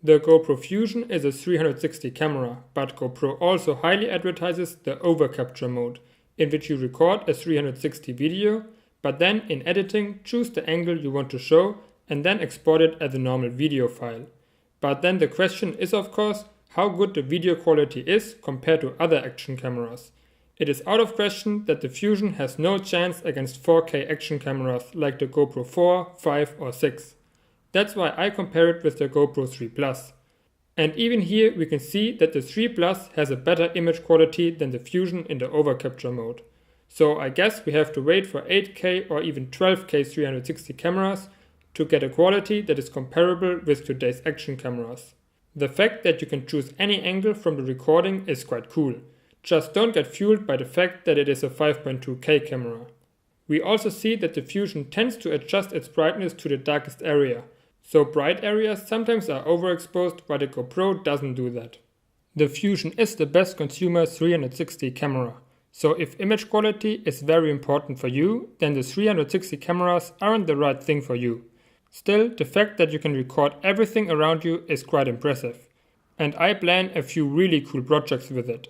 The GoPro Fusion is a 360 camera, but GoPro also highly advertises the overcapture mode, in which you record a 360 video, but then in editing choose the angle you want to show and then export it as a normal video file. But then the question is of course how good the video quality is compared to other action cameras. It is out of question that the Fusion has no chance against 4K action cameras like the GoPro 4, 5 or 6. That's why I compare it with the GoPro 3 Plus. And even here we can see that the 3 Plus has a better image quality than the Fusion in the overcapture mode. So I guess we have to wait for 8K or even 12K 360 cameras to get a quality that is comparable with today's action cameras. The fact that you can choose any angle from the recording is quite cool. Just don't get fooled by the fact that it is a 5.2K camera. We also see that the Fusion tends to adjust its brightness to the darkest area, so bright areas sometimes are overexposed while the GoPro doesn't do that. The Fusion is the best consumer 360 camera, so if image quality is very important for you, then the 360 cameras aren't the right thing for you. Still, the fact that you can record everything around you is quite impressive, and I plan a few really cool projects with it.